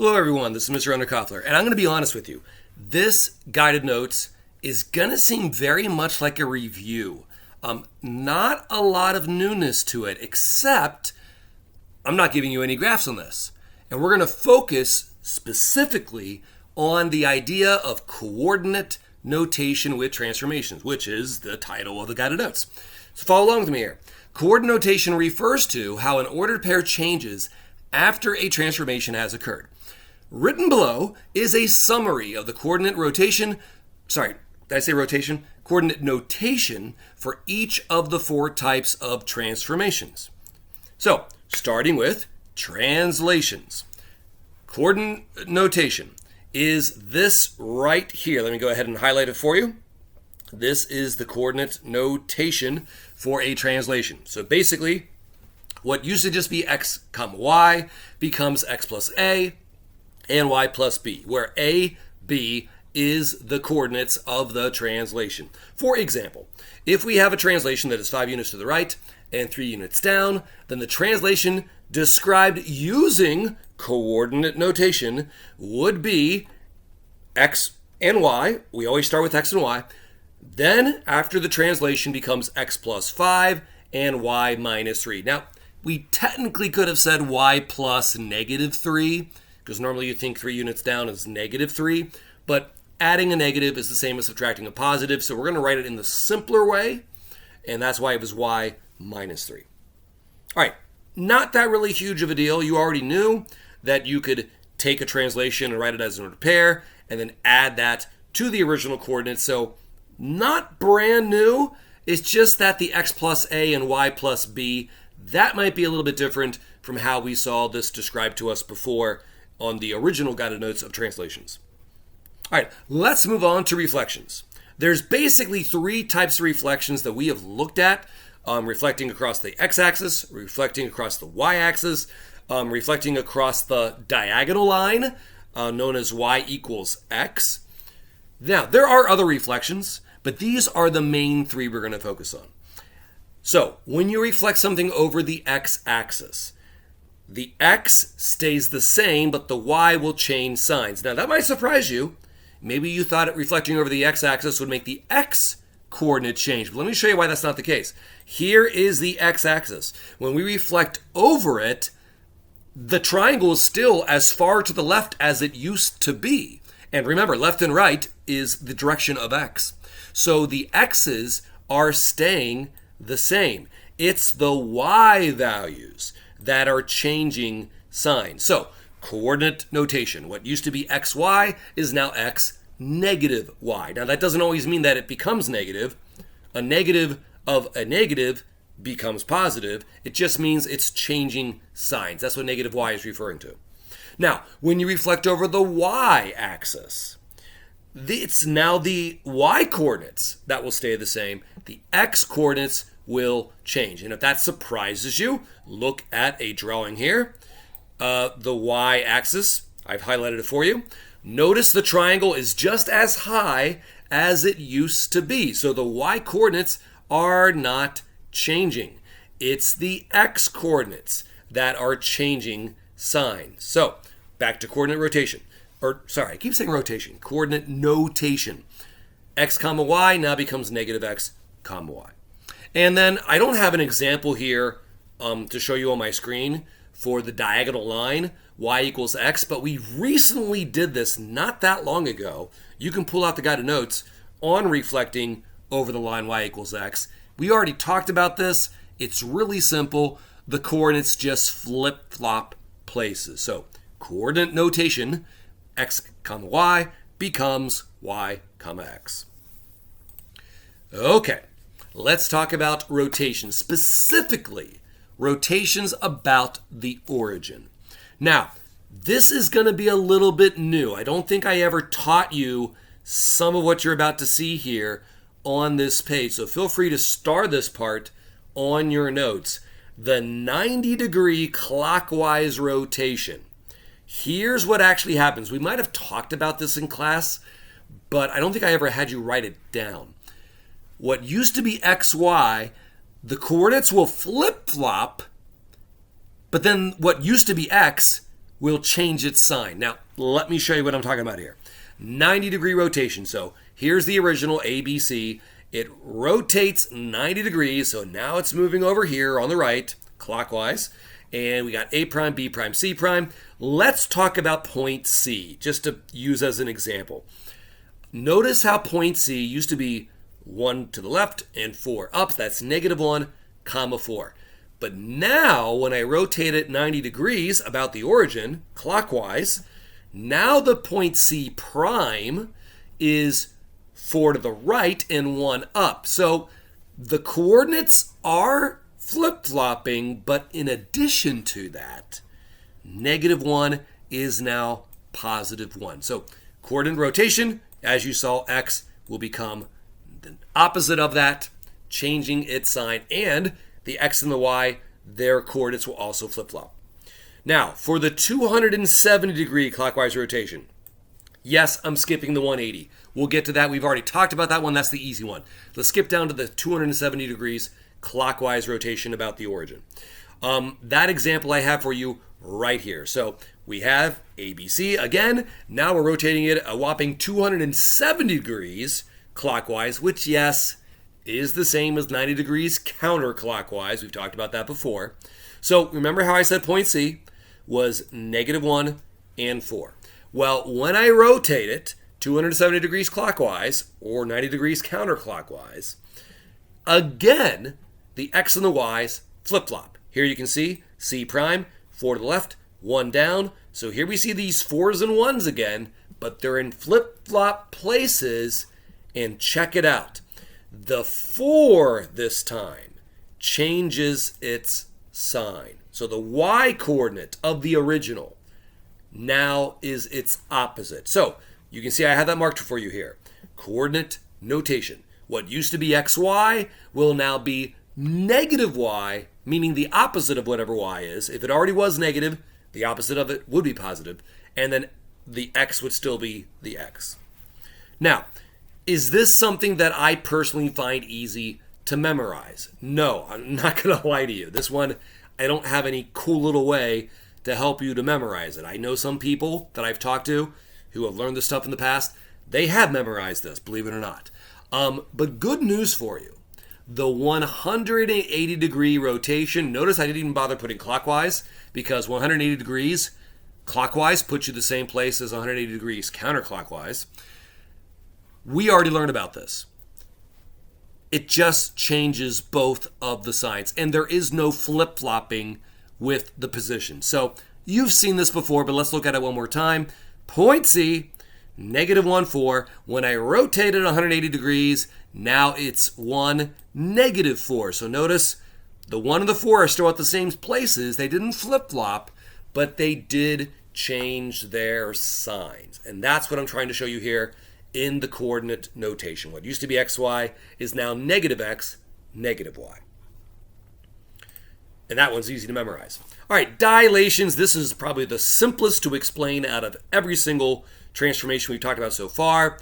Hello everyone, this is Mr. Underkoffler, and I'm going to be honest with you. This guided notes is going to seem very much like a review. Not a lot of newness to it, except I'm not giving you any graphs on this. And we're going to focus specifically on the idea of coordinate notation with transformations, which is the title of the guided notes. So follow along with me here. Coordinate notation refers to how an ordered pair changes after a transformation has occurred. Written below is a summary of the coordinate rotation, coordinate notation for each of the four types of transformations. So, starting with translations. Coordinate notation is this right here. Let me go ahead and highlight it for you. This is the coordinate notation for a translation. So basically, what used to just be x comma y becomes x plus a and y plus b, where a, b is the coordinates of the translation. For example, if we have a translation that is 5 units to the right and 3 units down, then the translation described using coordinate notation would be x and y. We always start with x and y. Then, after the translation becomes x plus 5 and y minus 3. Now, we technically could have said y plus negative 3, because normally you think 3 units down is negative 3, but adding a negative is the same as subtracting a positive, so we're going to write it in the simpler way, and that's why it was y minus 3. All right, not that really huge of a deal. You already knew that you could take a translation and write it as an ordered pair, and then add that to the original coordinates, so not brand new. It's just that the x plus a and y plus b, that might be a little bit different from how we saw this described to us before on the original guided notes of translations. All right, let's move on to reflections. There's basically 3 types of reflections that we have looked at, reflecting across the x-axis, reflecting across the y-axis, reflecting across the diagonal line, known as y equals x. Now, there are other reflections, but these are the main 3 we're going to focus on. So, when you reflect something over the x-axis, the x stays the same, but the y will change signs. Now, that might surprise you. Maybe you thought it reflecting over the x-axis would make the x coordinate change. But let me show you why that's not the case. Here is the x-axis. When we reflect over it, the triangle is still as far to the left as it used to be. And remember, left and right is the direction of x. So the x's are staying the same. It's the y values that are changing signs. So, coordinate notation. What used to be xy is now x negative y. Now, that doesn't always mean that it becomes negative. A negative of a negative becomes positive. It just means it's changing signs. That's what negative y is referring to. Now, when you reflect over the y-axis, it's now the y-coordinates that will stay the same. The x-coordinates will change. And if that surprises you, look at a drawing here. The y-axis, I've highlighted it for you. Notice the triangle is just as high as it used to be. So the y-coordinates are not changing. It's the x-coordinates that are changing signs. So back to coordinate rotation. I keep saying rotation. Coordinate notation. X comma y now becomes negative x comma y. And then I don't have an example here to show you on my screen for the diagonal line, y equals x, but we recently did this not that long ago. You can pull out the guided notes on reflecting over the line y equals x. We already talked about this. It's really simple. The coordinates just flip-flop places. So coordinate notation, x comma y becomes y comma x. Okay. Let's talk about rotation, specifically rotations about the origin. Now, this is going to be a little bit new. I don't think I ever taught you some of what you're about to see here on this page, so feel free to star this part on your notes. The 90-degree clockwise rotation. Here's what actually happens. We might have talked about this in class, but I don't think I ever had you write it down. What used to be xy, the coordinates will flip-flop, but then what used to be x will change its sign. Now, let me show you what I'm talking about here. 90-degree rotation. So here's the original ABC. It rotates 90 degrees, so now it's moving over here on the right, clockwise. And we got A prime, B prime, C prime. Let's talk about point C, just to use as an example. Notice how point C used to be 1 to the left and 4 up. That's -1, 4. But now, when I rotate it 90 degrees about the origin, clockwise, now the point C prime is 4 to the right and 1 up. So the coordinates are flip-flopping, but in addition to that, -1 is now +1. So coordinate rotation, as you saw, X will become the opposite of that, changing its sign, and the X and the Y, their coordinates will also flip-flop. Now, for the 270-degree clockwise rotation, yes, I'm skipping the 180. We'll get to that. We've already talked about that one. That's the easy one. Let's skip down to the 270 degrees clockwise rotation about the origin. That example I have for you right here. So we have ABC again. Now we're rotating it a whopping 270 degrees clockwise, which, yes, is the same as 90 degrees counterclockwise. We've talked about that before. So remember how I said point C was -1 and 4. Well, when I rotate it 270 degrees clockwise or 90 degrees counterclockwise, again, the X and the Y's flip-flop. Here you can see C prime, 4 to the left, 1 down. So here we see these 4s and 1s again, but they're in flip-flop places. And check it out. The 4 this time changes its sign. So the Y coordinate of the original now is its opposite. So you can see I have that marked for you here. Coordinate notation. What used to be XY will now be -Y, meaning the opposite of whatever Y is. If it already was negative, the opposite of it would be positive. And then the X would still be the X. Now, is this something that I personally find easy to memorize? No, I'm not going to lie to you. This one, I don't have any cool little way to help you to memorize it. I know some people that I've talked to who have learned this stuff in the past. They have memorized this, believe it or not. But good news for you. The 180-degree rotation, notice I didn't even bother putting clockwise because 180 degrees clockwise puts you the same place as 180 degrees counterclockwise. We already learned about this. It just changes both of the signs, and there is no flip-flopping with the position. So you've seen this before, but let's look at it one more time. Point C, -1, 4. When I rotate it 180 degrees, now it's 1, -4. So notice the 1 and the 4 are still at the same places. They didn't flip-flop, but they did change their signs. And that's what I'm trying to show you here in the coordinate notation. What used to be XY is now -X, -Y. And that one's easy to memorize. All right, dilations. This is probably the simplest to explain out of every single transformation we've talked about so far.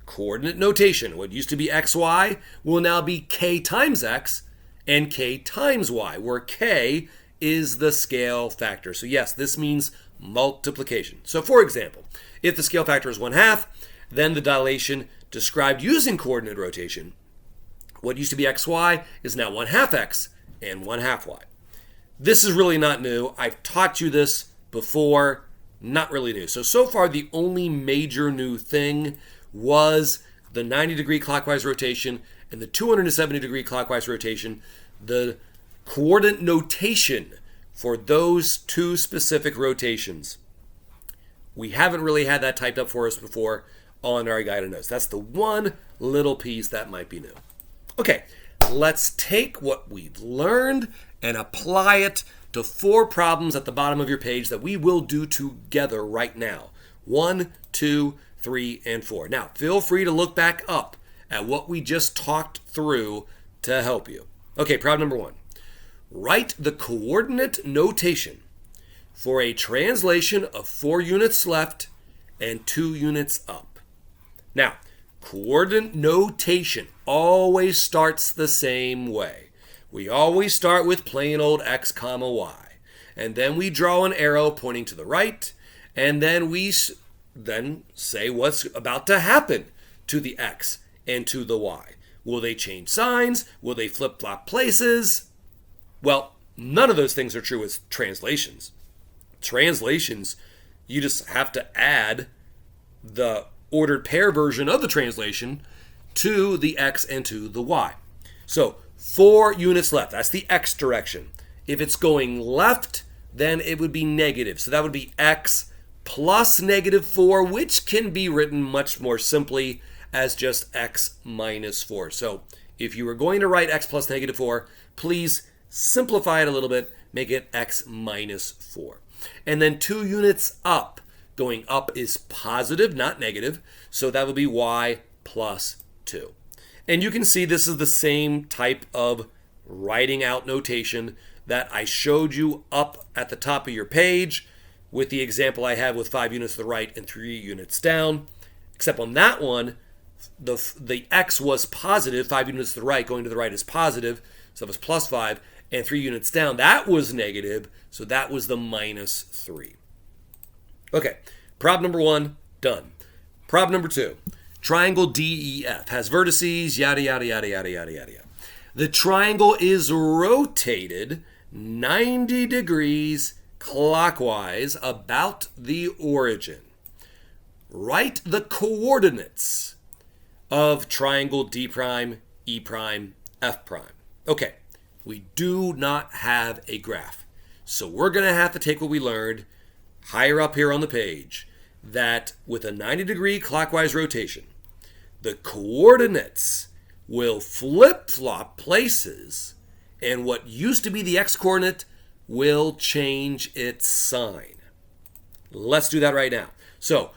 Coordinate notation. What used to be XY will now be K times X and K times Y, where K is the scale factor. So yes, this means multiplication. So for example, if the scale factor is 1/2, then the dilation described using coordinate rotation, what used to be XY is now 1/2 X and 1/2 Y. This is really not new. I've taught you this before, not really new. So far the only major new thing was the 90-degree clockwise rotation and the 270-degree clockwise rotation. The coordinate notation for those two specific rotations, we haven't really had that typed up for us before on our guided notes. That's the one little piece that might be new. Okay, let's take what we've learned and apply it to 4 problems at the bottom of your page that we will do together right now. 1, 2, 3, and 4. Now, feel free to look back up at what we just talked through to help you. Okay, problem number 1. Write the coordinate notation for a translation of 4 units left and 2 units up. Now, coordinate notation always starts the same way. We always start with plain old X, Y. and then we draw an arrow pointing to the right, and then we then say what's about to happen to the x and to the y. Will they change signs? Will they flip-flop places? Well, none of those things are true with translations. Translations, you just have to add the ordered pair version of the translation to the x and to the y. So 4 units left. That's the x direction. If it's going left, then it would be negative. So that would be x plus -4, which can be written much more simply as just x minus 4. So if you were going to write x plus -4, please simplify it a little bit, make it x minus 4. And then 2 units up. Going up is positive, not negative, so that would be y plus 2. And you can see this is the same type of writing out notation that I showed you up at the top of your page with the example I had with 5 units to the right and 3 units down. Except on that one, the x was positive, 5 units to the right, going to the right is positive, so it was plus 5, and 3 units down, that was negative, so that was the minus 3. Okay, problem number 1, done. Problem number 2, triangle DEF has vertices, yada, yada, yada, yada, yada, yada. The triangle is rotated 90 degrees clockwise about the origin. Write the coordinates of triangle D prime, E prime, F prime. Okay, we do not have a graph. So we're going to have to take what we learned higher up here on the page, that with a 90-degree clockwise rotation, the coordinates will flip-flop places, and what used to be the x-coordinate will change its sign. Let's do that right now. So,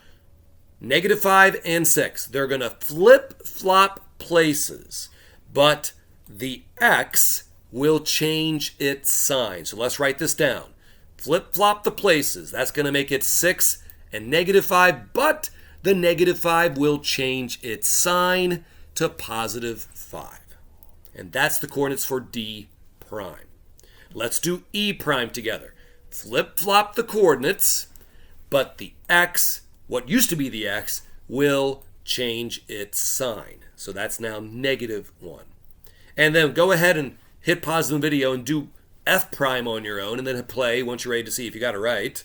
-5 and 6, they're going to flip-flop places, but the x will change its sign. So let's write this down. Flip-flop the places. That's going to make it 6 and -5, but the -5 will change its sign to +5. And that's the coordinates for D prime. Let's do E prime together. Flip-flop the coordinates, but the x, what used to be the x, will change its sign. So that's now -1. And then go ahead and hit pause the video and do F prime on your own, and then hit play once you're ready to see if you got it right.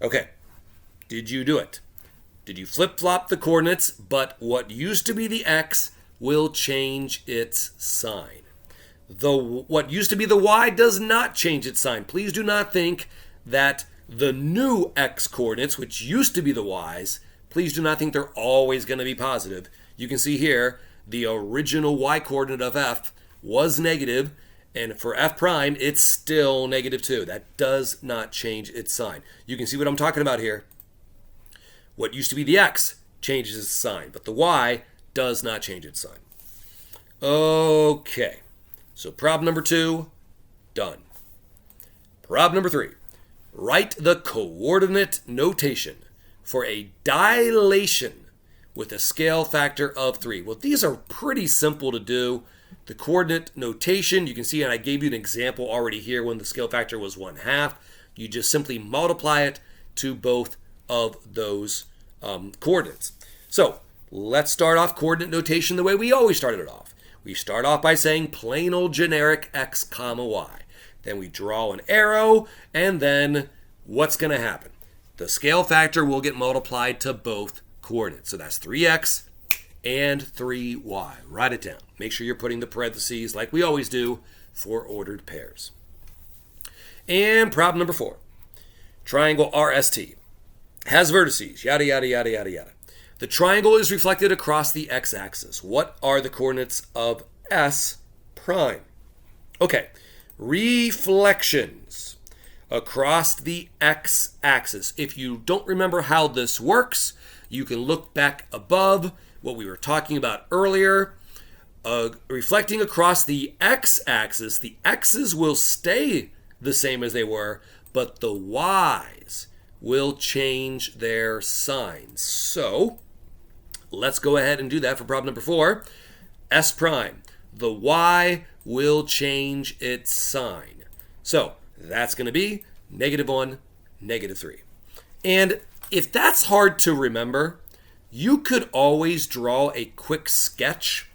Okay. Did you do it? Did you flip-flop the coordinates, but what used to be the x will change its sign? What used to be the y does not change its sign. Please do not think that the new x coordinates, which used to be the y's, please do not think they're always going to be positive. You can see here the original y coordinate of f was negative, and for f prime, it's still -2. That does not change its sign. You can see what I'm talking about here. What used to be the x changes its sign, but the y does not change its sign. Okay, so problem number 2, done. Problem number 3, write the coordinate notation for a dilation with a scale factor of 3. Well, these are pretty simple to do. The coordinate notation, you can see, and I gave you an example already here when the scale factor was 1/2. You just simply multiply it to both of those coordinates. So let's start off coordinate notation the way we always started it off. We start off by saying plain old generic x comma y. Then we draw an arrow, and then what's going to happen? The scale factor will get multiplied to both coordinates. So that's 3x and 3y. Write it down. Make sure you're putting the parentheses like we always do for ordered pairs. And problem number 4. Triangle RST has vertices, yada, yada, yada, yada, yada. The triangle is reflected across the x-axis. What are the coordinates of S prime? Okay, reflections across the x-axis. If you don't remember how this works, you can look back above what we were talking about earlier. Reflecting across the x-axis, the x's will stay the same as they were, but the y's will change their signs. So let's go ahead and do that for problem number 4. S prime. The y will change its sign. So that's going to be -1, -3. And if that's hard to remember, you could always draw a quick sketch.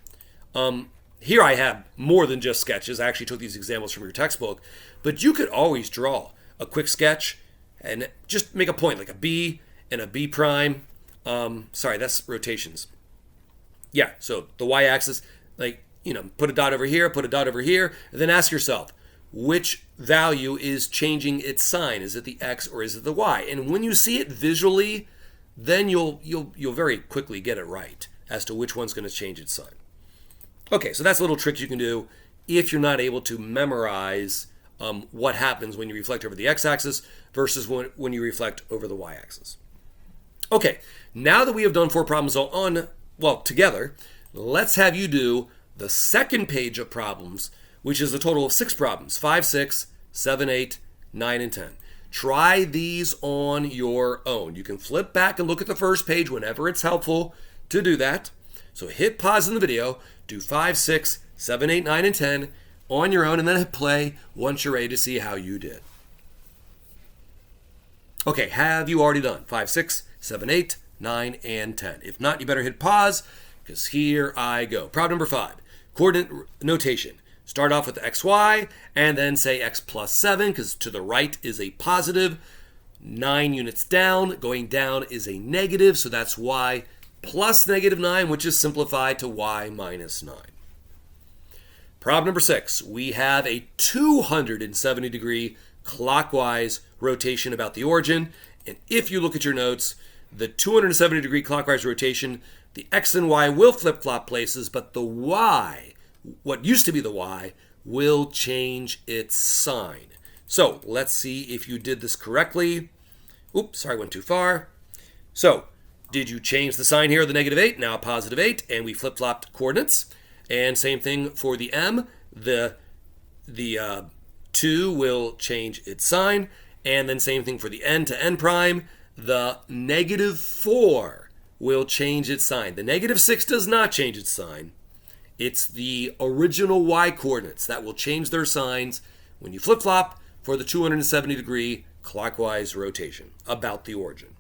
Here I have more than just sketches. I actually took these examples from your textbook. But you could always draw a quick sketch and just make a point, like a B and a B prime. Sorry, that's rotations. Yeah, so the y-axis, like, put a dot over here, put a dot over here, and then ask yourself, which value is changing its sign? Is it the x or is it the y? And when you see it visually, then you'll very quickly get it right as to which one's going to change its sign. Okay, so that's a little trick you can do if you're not able to memorize what happens when you reflect over the x-axis versus when you reflect over the y-axis. Okay, now that we have done 4 problems together, let's have you do the second page of problems, which is a total of 6 problems, 5, 6, 7, 8, 9, and 10. Try these on your own. You can flip back and look at the first page whenever it's helpful to do that. So hit pause in the video, do 5, 6, 7, 8, 9, and 10 on your own, and then hit play once you're ready to see how you did. Okay, have you already done 5, 6, 7, 8, 9, and 10? If not, you better hit pause, because here I go. Problem number 5, coordinate notation. Start off with xy, and then say x plus 7, because to the right is a positive. 9 units down, going down is a negative, so that's y plus -9, which is simplified to y minus 9. Problem number 6, we have a 270-degree clockwise rotation about the origin. And if you look at your notes, the 270-degree clockwise rotation, the x and y will flip-flop places, but the y, what used to be the y, will change its sign. So let's see if you did this correctly. Oops, sorry, I went too far. So did you change the sign here, the -8, now +8, and we flip-flopped coordinates? And same thing for the m. The 2 will change its sign. And then same thing for the n to n prime. The -4 will change its sign. The -6 does not change its sign. It's the original y coordinates that will change their signs when you flip-flop for the 270-degree clockwise rotation about the origin.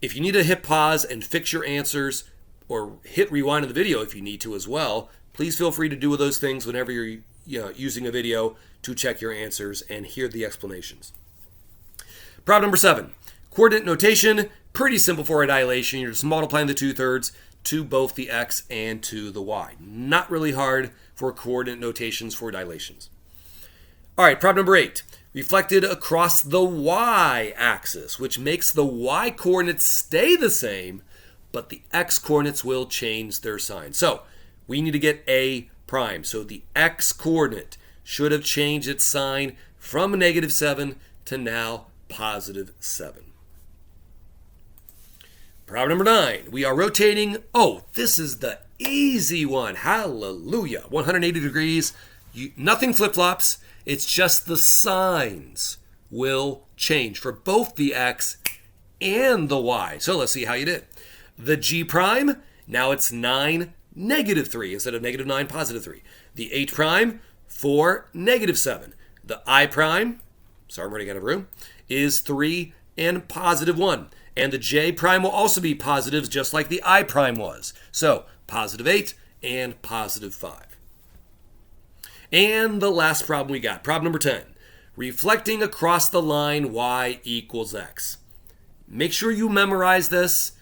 If you need to hit pause and fix your answers, or hit rewind of the video if you need to as well, please feel free to do those things whenever you're using a video to check your answers and hear the explanations. Problem number 7, coordinate notation. Pretty simple for a dilation. You're just multiplying the 2/3 to both the x and to the y. Not really hard for coordinate notations for dilations. All right, problem number 8. Reflected across the y-axis, which makes the y coordinates stay the same, but the x coordinates will change their sign. So we need to get a prime. So the x coordinate should have changed its sign from -7 to now +7. Problem number 9. We are rotating. Oh, this is the easy one. Hallelujah. 180 degrees. Nothing flip-flops. It's just the signs will change for both the x and the y. So let's see how you did. The g prime, now it's 9, -3 instead of -9, +3. The h prime, 4, -7. The I prime, sorry, I'm running out of room, is 3 and +1. And the j prime will also be positives just like the I prime was. So +8 and +5. And the last problem we got, problem number 10. Reflecting across the line y equals x. Make sure you memorize this.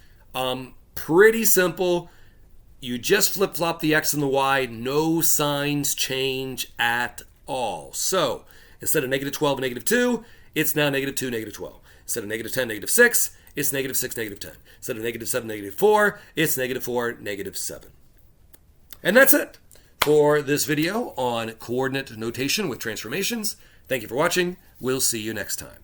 Pretty simple. You just flip-flop the x and the y. No signs change at all. So instead of -12 and -2, it's now -2, -12. Instead of -10, -6, it's -6, -10. Instead of -7, -4, it's -4, -7. And that's it for this video on coordinate notation with transformations. Thank you for watching. We'll see you next time.